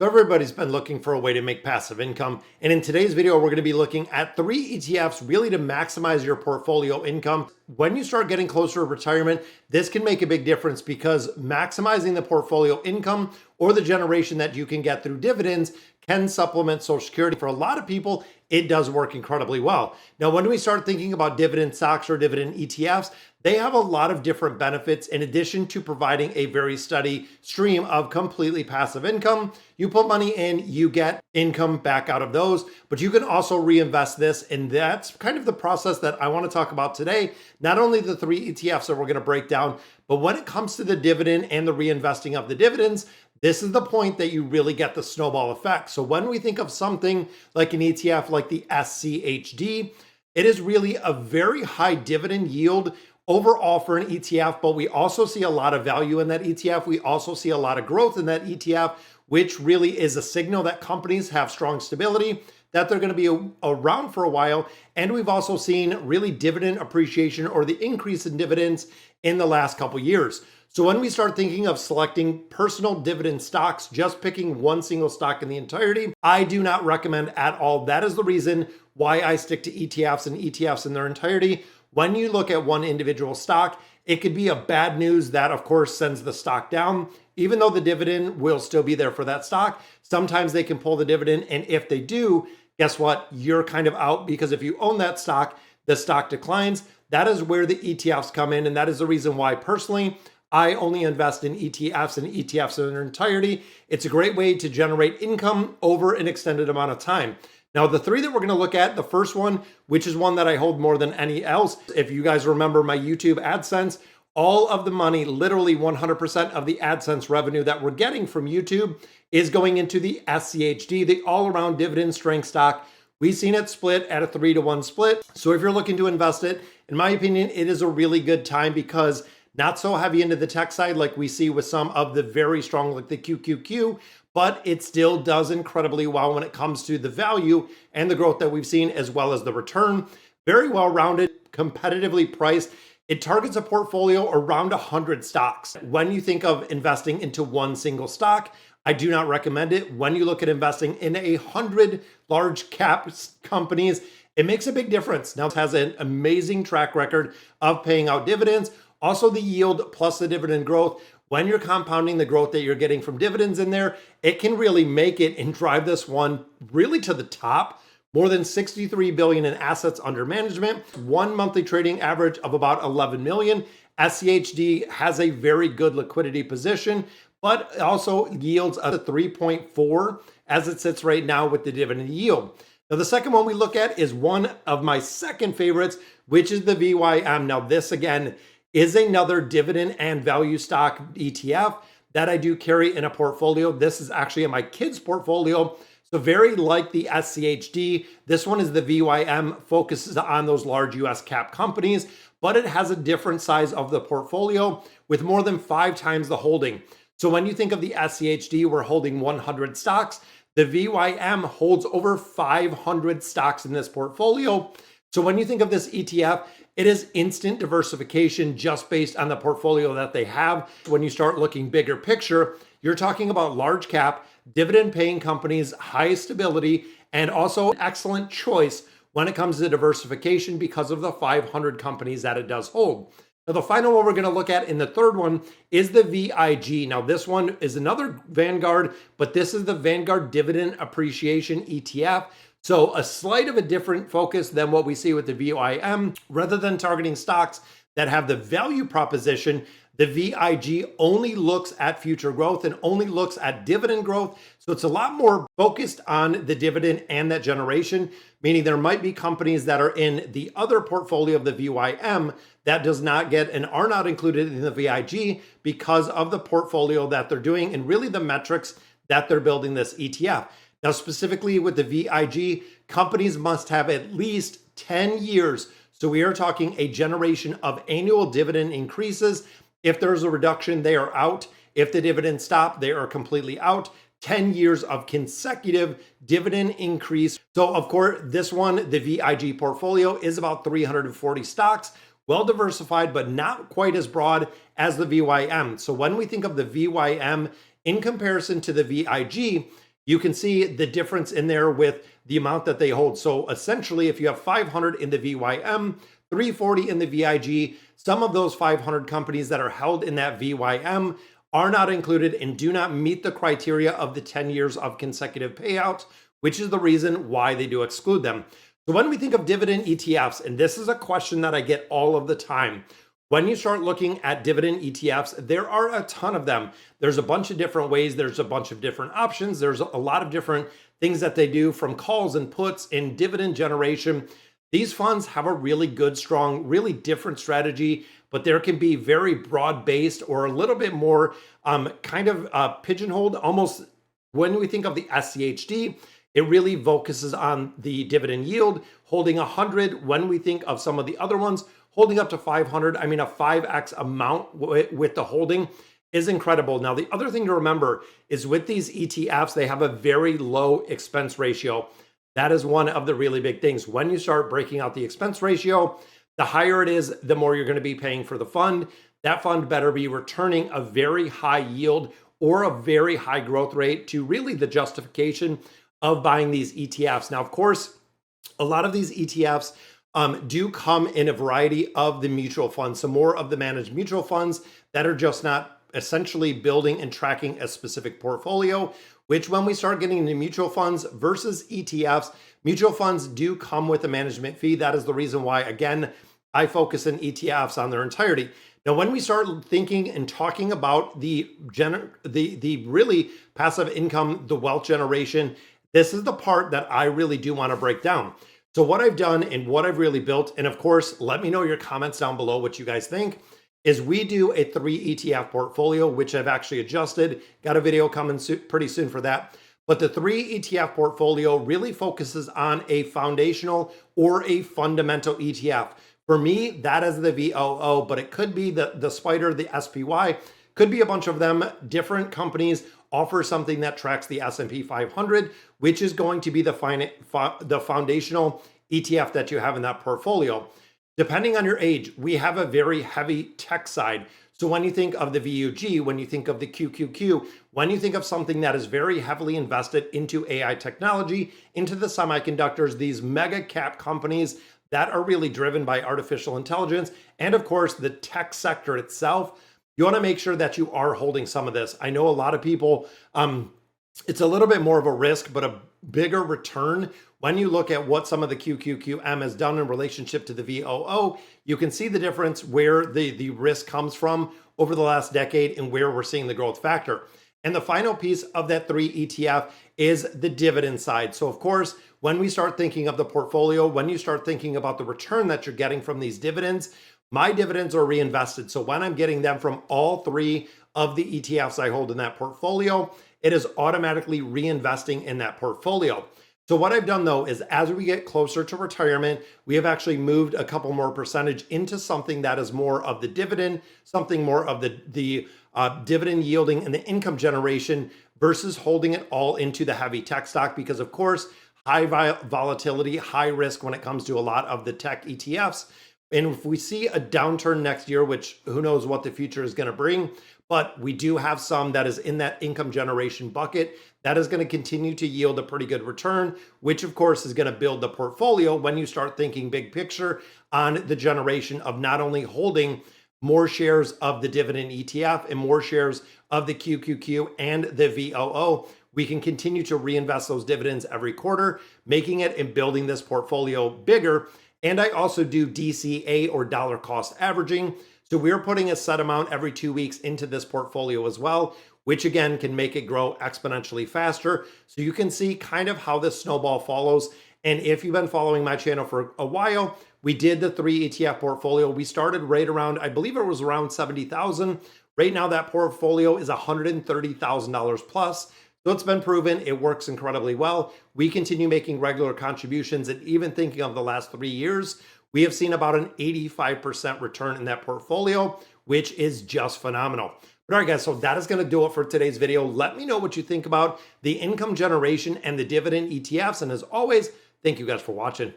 Everybody's been looking for a way to make passive income. And in today's video, we're going to be looking at 3 ETFs really to maximize your portfolio income. When you start getting closer to retirement, this can make a big difference because maximizing the portfolio income or the generation that you can get through dividends can supplement Social Security. For a lot of people, it does work incredibly well. Now, when we start thinking about dividend stocks or dividend ETFs, they have a lot of different benefits in addition to providing a very steady stream of completely passive income. You put money in, you get income back out of those, but you can also reinvest this. And that's kind of the process that I want to talk about today. Not only the 3 ETFs that we're going to break down, but when it comes to the dividend and the reinvesting of the dividends, this is the point that you really get the snowball effect. So when we think of something like an ETF like the SCHD, it is really a very high dividend yield overall for an ETF, but we also see a lot of value in that ETF. We also see a lot of growth in that ETF, which really is a signal that companies have strong stability, that they're going to be around for a while. And we've also seen really dividend appreciation or the increase in dividends in the last couple years. So when we start thinking of selecting personal dividend stocks, just picking one single stock in the entirety, I do not recommend at all. That is the reason why I stick to ETFs and ETFs in their entirety. When you look at one individual stock, it could be a bad news that, of course, sends the stock down. Even though the dividend will still be there for that stock, sometimes they can pull the dividend. And if they do, guess what? You're kind of out because if you own that stock, the stock declines. That is where the ETFs come in. And that is the reason why, personally, I only invest in ETFs and ETFs in their entirety. It's a great way to generate income over an extended amount of time. Now, the 3 that we're going to look at, the first one, which is one that I hold more than any else. If you guys remember my YouTube AdSense, all of the money, literally 100% of the AdSense revenue that we're getting from YouTube is going into the SCHD, the all-around dividend strength stock. We've seen it split at a 3-to-1 split. So if you're looking to invest it, in my opinion, it is a really good time because not so heavy into the tech side like we see with some of the very strong, like the QQQ, but it still does incredibly well when it comes to the value and the growth that we've seen, as well as the return. Very well-rounded, competitively priced. It targets a portfolio around 100 stocks. When you think of investing into one single stock, I do not recommend it. When you look at investing in 100 large cap companies, it makes a big difference. Now, it has an amazing track record of paying out dividends. Also, the yield plus the dividend growth. When you're compounding the growth that you're getting from dividends in there, it can really make it and drive this one really to the top. More than 63 billion in assets under management, one monthly trading average of about 11 million. SCHD has a very good liquidity position, but also yields a 3.4 as it sits right now with the dividend yield. Now, the second one we look at is one of my second favorites, which is the VYM. Now, this again is another dividend and value stock ETF that I do carry in a portfolio. This is actually in my kids' portfolio. So very like the SCHD, this one is the VYM, focuses on those large US cap companies, but it has a different size of the portfolio with more than 5 times the holding. So when you think of the SCHD, we're holding 100 stocks. The VYM holds over 500 stocks in this portfolio. So when you think of this ETF, it is instant diversification just based on the portfolio that they have. When you start looking bigger picture, you're talking about large cap, dividend paying companies, high stability, and also excellent choice when it comes to diversification because of the 500 companies that it does hold. Now, the final one we're going to look at in the third one is the VIG. Now, this one is another Vanguard, but this is the Vanguard Dividend Appreciation ETF. So a slight of a different focus than what we see with the VIM. Rather than targeting stocks that have the value proposition, the VIG only looks at future growth and only looks at dividend growth. So it's a lot more focused on the dividend and that generation, meaning there might be companies that are in the other portfolio of the VYM that does not get and are not included in the VIG because of the portfolio that they're doing and really the metrics that they're building this ETF. Now, specifically with the VIG, companies must have at least 10 years. So we are talking a generation of annual dividend increases. If there's a reduction, they are out. If the dividends stop, they are completely out. 10 years of consecutive dividend increase. So of course, this one, the VIG portfolio is about 340 stocks, well diversified, but not quite as broad as the VYM. So when we think of the VYM in comparison to the VIG, you can see the difference in there with the amount that they hold. So essentially, if you have 500 in the VYM, 340 in the VIG, some of those 500 companies that are held in that VYM are not included and do not meet the criteria of the 10 years of consecutive payouts, which is the reason why they do exclude them. So when we think of dividend ETFs, and this is a question that I get all of the time, when you start looking at dividend ETFs, there are a ton of them. There's a bunch of different ways. There's a bunch of different options. There's a lot of different things that they do, from calls and puts and dividend generation. These funds have a really good, strong, really different strategy, but there can be very broad-based or a little bit more pigeonholed. Almost when we think of the SCHD, it really focuses on the dividend yield, holding 100. When we think of some of the other ones, holding up to 500, I mean, a 5x amount with the holding is incredible. Now, the other thing to remember is with these ETFs, they have a very low expense ratio. That is one of the really big things. When you start breaking out the expense ratio, the higher it is, the more you're going to be paying for the fund. That fund better be returning a very high yield or a very high growth rate to really the justification of buying these ETFs. Now, of course, a lot of these ETFs do come in a variety of the mutual funds. So more of the managed mutual funds that are just not essentially building and tracking a specific portfolio, which when we start getting into mutual funds versus ETFs, mutual funds do come with a management fee. That is the reason why, again, I focus in ETFs on their entirety. Now, when we start thinking and talking about the really passive income, the wealth generation, this is the part that I really do want to break down. So what I've done and what I've really built, and of course, let me know your comments down below what you guys think, is we do a 3 ETF portfolio, which I've actually adjusted. Got a video coming pretty soon for that. But the 3 ETF portfolio really focuses on a foundational or a fundamental ETF. For me, that is the VOO, but it could be the SPDR, the SPY, could be a bunch of them. Different companies offer something that tracks the S&P 500, which is going to be the foundational ETF that you have in that portfolio. Depending on your age, we have a very heavy tech side. So when you think of the VUG, when you think of the QQQ, when you think of something that is very heavily invested into AI technology, into the semiconductors, these mega cap companies that are really driven by artificial intelligence, and of course, the tech sector itself, you want to make sure that you are holding some of this. I know a lot of people, it's a little bit more of a risk, but a bigger return. When you look at what some of the QQQM has done in relationship to the VOO, you can see the difference where the risk comes from over the last decade and where we're seeing the growth factor. And the final piece of that 3 ETF is the dividend side. So of course, when we start thinking of the portfolio, when you start thinking about the return that you're getting from these dividends, my dividends are reinvested. So when I'm getting them from all 3 of the ETFs I hold in that portfolio, it is automatically reinvesting in that portfolio. So what I've done though is as we get closer to retirement, we have actually moved a couple more percentage into something that is more of the dividend, something more of the dividend yielding and the income generation versus holding it all into the heavy tech stock, because of course, high volatility, high risk when it comes to a lot of the tech ETFs. And if we see a downturn next year, which who knows what the future is going to bring, but we do have some that is in that income generation bucket that is going to continue to yield a pretty good return, which of course is going to build the portfolio when you start thinking big picture on the generation of not only holding more shares of the dividend ETF and more shares of the QQQ and the VOO, we can continue to reinvest those dividends every quarter, making it and building this portfolio bigger. And I also do DCA or dollar cost averaging. So we're putting a set amount every 2 weeks into this portfolio as well, which again can make it grow exponentially faster. So you can see kind of how this snowball follows. And if you've been following my channel for a while, we did the 3 ETF portfolio. We started right around, I believe it was around 70,000. Right now that portfolio is $130,000 plus. So it's been proven, it works incredibly well. We continue making regular contributions, and even thinking of the last 3 years, we have seen about an 85% return in that portfolio, which is just phenomenal. But all right, guys, so that is going to do it for today's video. Let me know what you think about the income generation and the dividend ETFs. And as always, thank you guys for watching.